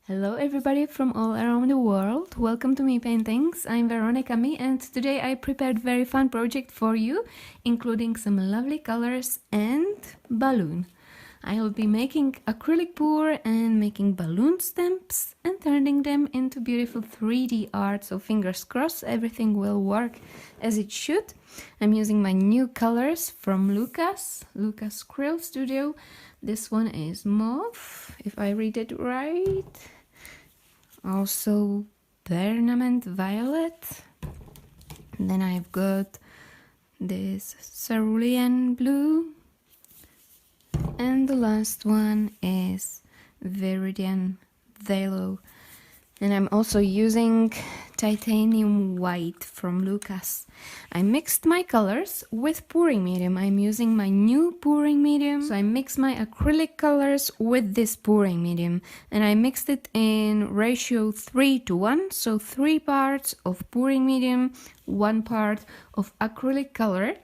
Hello everybody from all around the world, welcome to Mii Paintings. I'm Veronika Mii and today I prepared very fun project for you, including some lovely colors and balloon. I will be making acrylic pour and making balloon stamps and turning them into beautiful 3D art, so fingers crossed everything will work as it should. I'm using my new colors from Lukas Cryl Studio. This one is mauve, if I read it right. Also permanent violet. Then I've got this cerulean blue. And the last one is viridian yellow. And I'm also using titanium white from Lukas. I mixed my colors with pouring medium. I'm using my new pouring medium. So I mixed my acrylic colors with this pouring medium. And I mixed it in ratio 3:1. So 3 parts of pouring medium, 1 part of acrylic color.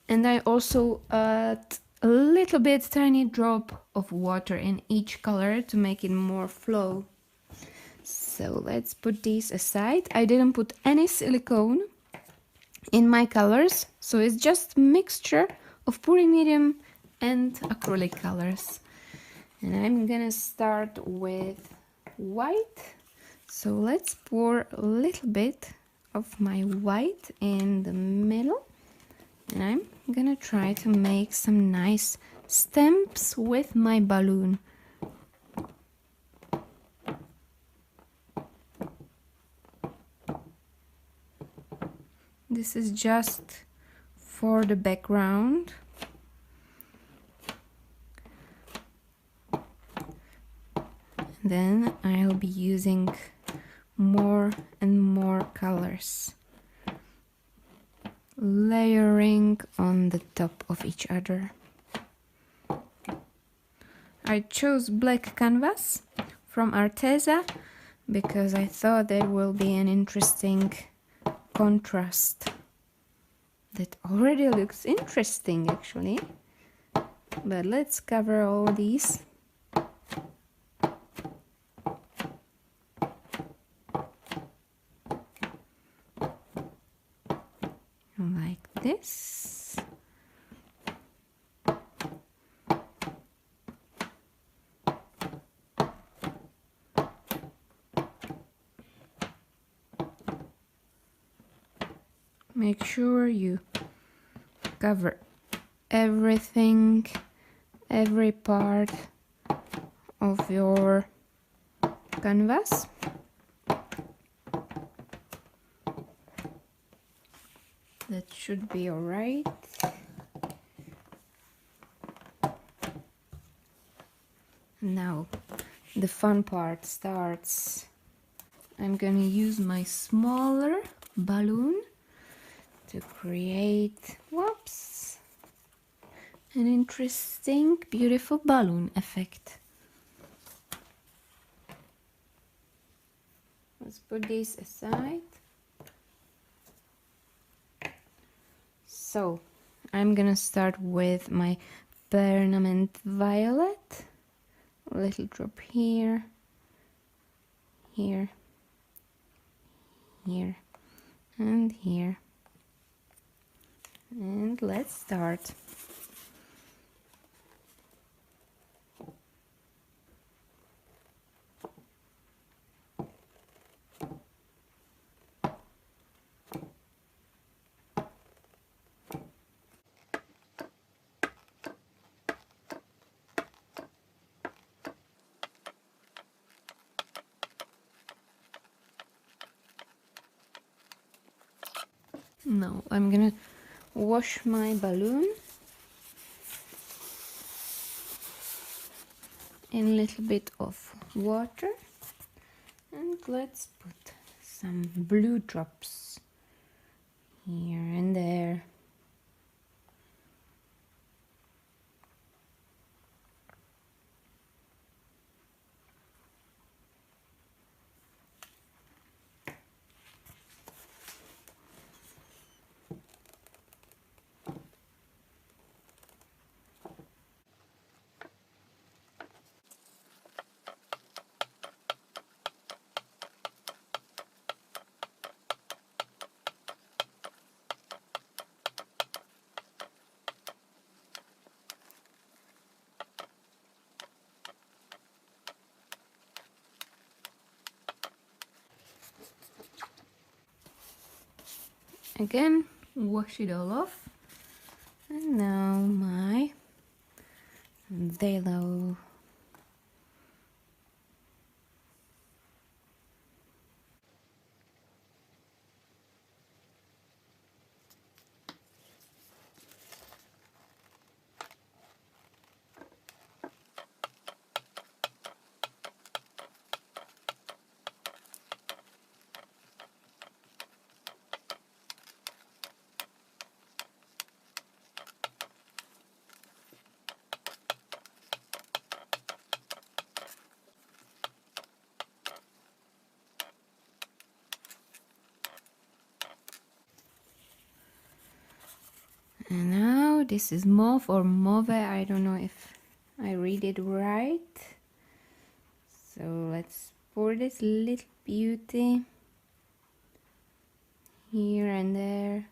And I also add a little bit, tiny drop of water in each color to make it more flow. So let's put these aside. I didn't put any silicone in my colors, so it's just a mixture of pouring medium and acrylic colors. And I'm gonna start with white. So let's pour a little bit of my white in the middle. And I'm gonna try to make some nice stamps with my balloon. This is just for the background. Then I'll be using more and more colors, layering on the top of each other. I chose black canvas from Arteza because I thought there will be an interesting contrast. That already looks interesting actually, but let's cover all these. Like this. Make sure you cover everything, every part of your canvas. That should be all right. Now the fun part starts. I'm gonna use my smaller balloon to create, whoops, an interesting, beautiful balloon effect. Let's put this aside. So I'm gonna start with my permanent violet. A little drop here, here, here, and here. And let's start. Now I'm gonna wash my balloon in a little bit of water, and let's put some blue drops here and there. again, wash it all off. And now my velo. And now this is mauve or mauve, I don't know if I read it right. So let's pour this little beauty here and there.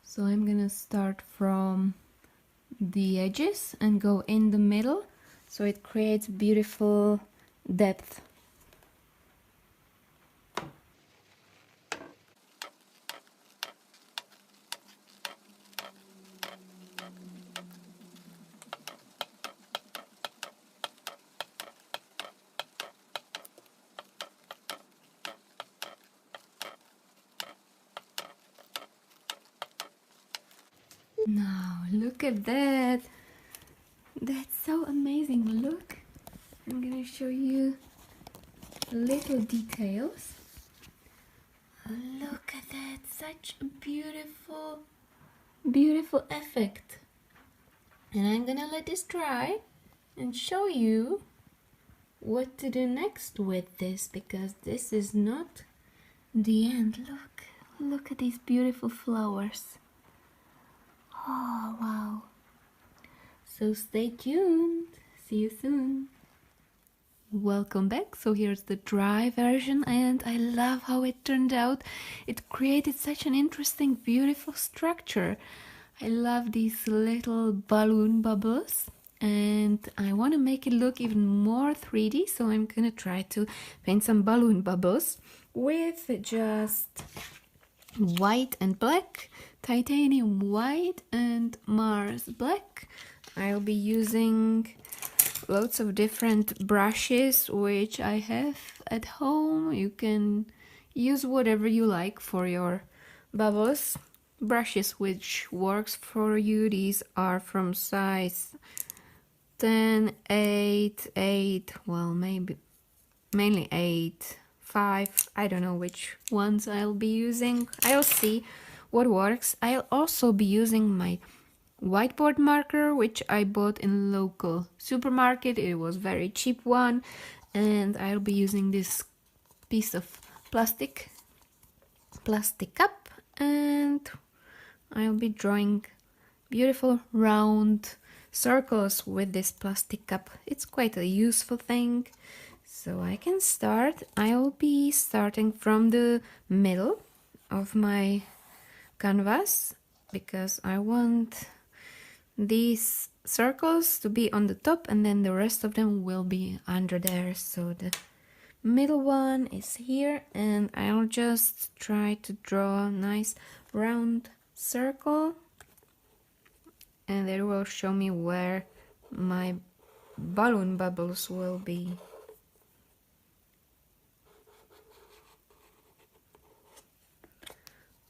So I'm gonna start from the edges and go in the middle, so it creates beautiful depth. Now look at that. That's so amazing. Look, I'm gonna show you little details. Look at that, such a beautiful effect. And I'm gonna let this dry and show you what to do next with this, because this is not the end. Look at these beautiful flowers. Oh wow. So stay tuned. See you soon. Welcome back. So here's the dry version, and I love how it turned out. It created such an interesting, beautiful structure. I love these little balloon bubbles, and I want to make it look even more 3D, so I'm gonna try to paint some balloon bubbles with just white and black, titanium white and Mars black. I'll be using loads of different brushes which I have at home. You can use whatever you like for your bubbles. Brushes which works for you. These are from size 10, 8, 8, well maybe mainly 8, 5, I don't know which ones I'll be using. I'll see what works. I'll also be using my whiteboard marker which I bought in local supermarket. It was very cheap one, and I'll be using this piece of plastic cup, and I'll be drawing beautiful round circles with this plastic cup. It's quite a useful thing. So I can start. I'll be starting from the middle of my canvas because I want these circles to be on the top and then the rest of them will be under there. So the middle one is here, and I'll just try to draw a nice round circle, and it will show me where my balloon bubbles will be.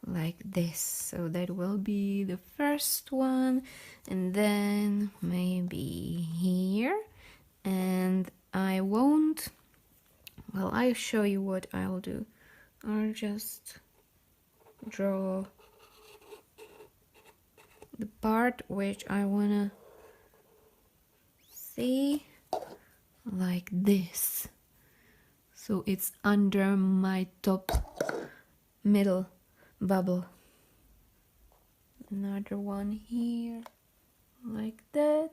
Like this. So that will be the first one, and then maybe here, and I won't well, I'll show you what I'll do. I'll just draw the part which I wanna see like this. So it's under my top middle bubble. Another one here, like that.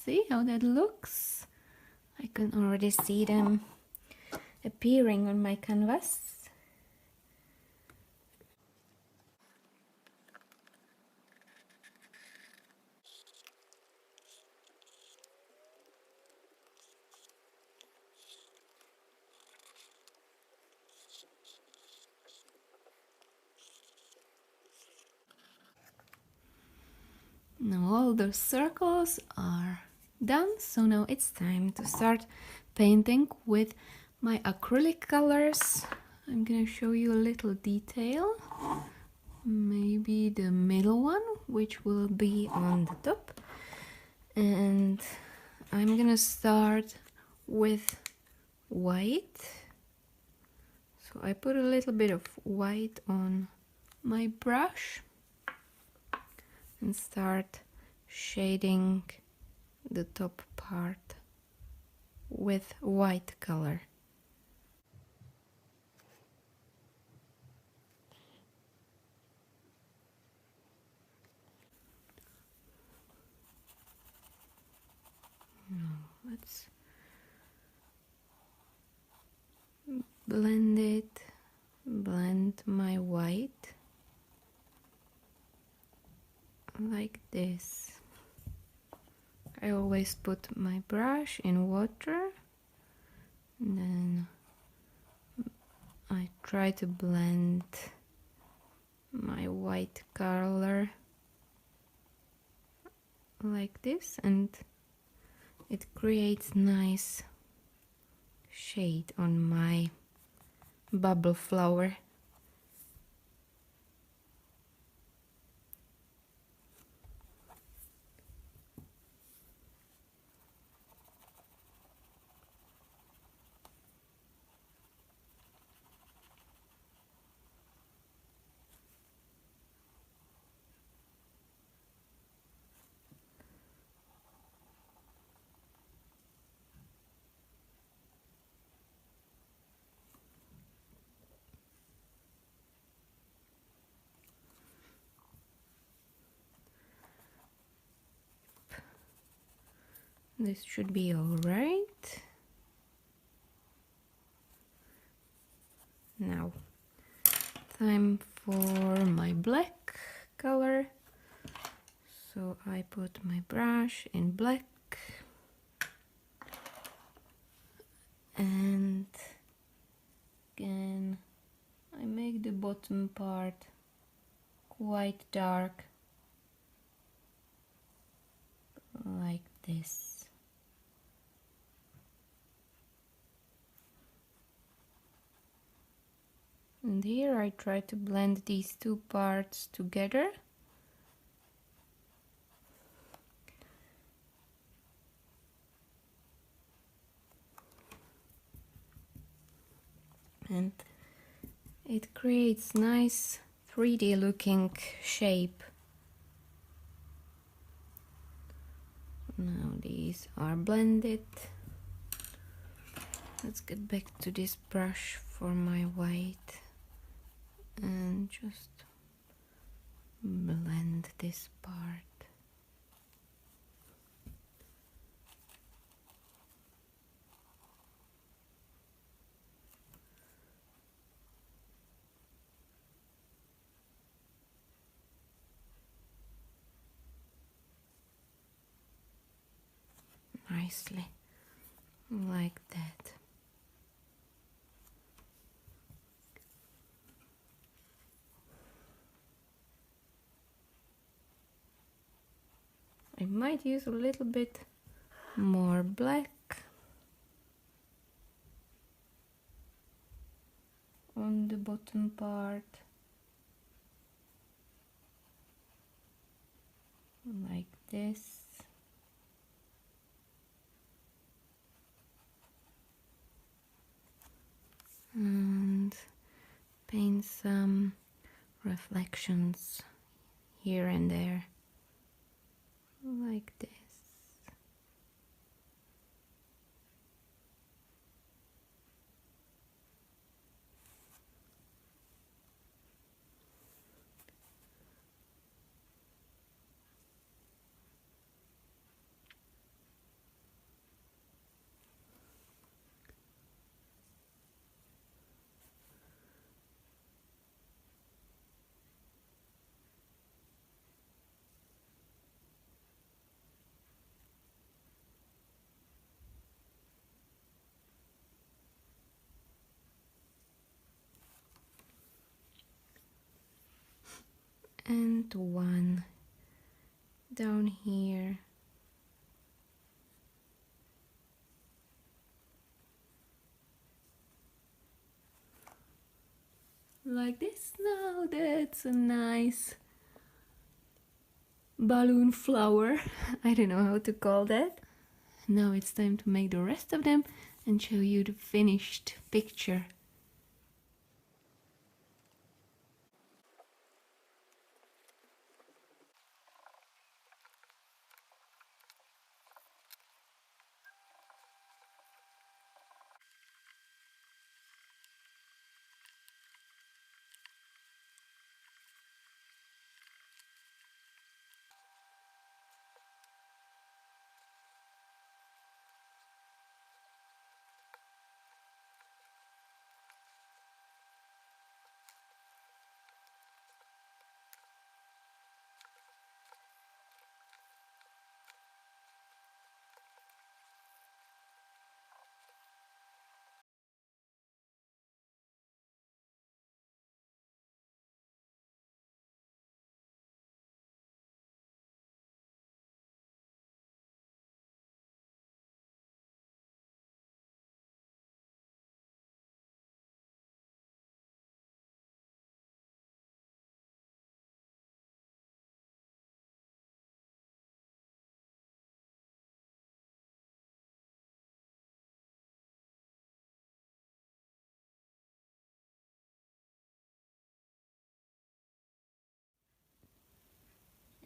See how that looks? I can already see them appearing on my canvas. Now all the circles are done, so now it's time to start painting with my acrylic colors. I'm gonna show you a little detail, maybe the middle one, which will be on the top, and I'm gonna start with white. So I put a little bit of white on my brush and start shading the top part with white color. Now let's blend it, blend my white like this. I always put my brush in water and then I try to blend my white color like this, and it creates nice shade on my bubble flower. This should be all right. Now, time for my black color. So I put my brush in black and again I make the bottom part quite dark like this. And here I try to blend these two parts together. And it creates nice 3D looking shape. Now these are blended. Let's get back to this brush for my white and just blend this part. Nicely, like that. I might use a little bit more black. on the bottom part, like this. And paint some reflections here and there, like this. And one down here. Like this. Now that's a nice balloon flower. I don't know how to call that. Now it's time to make the rest of them and show you the finished picture.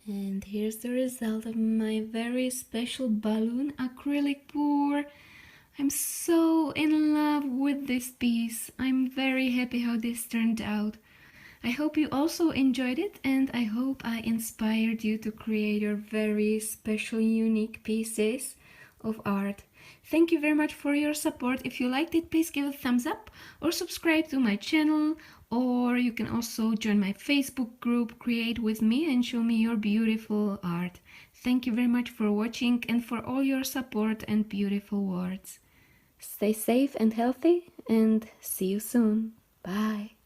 And here's the result of my very special balloon acrylic pour. I'm so in love with this piece. I'm very happy how this turned out. I hope you also enjoyed it, and I hope I inspired you to create your very special, unique pieces of art. Thank you very much for your support. If you liked it, please give a thumbs up or subscribe to my channel, or you can also join my Facebook group, Create With Me, and show me your beautiful art. Thank you very much for watching and for all your support and beautiful words. Stay safe and healthy, and see you soon. Bye.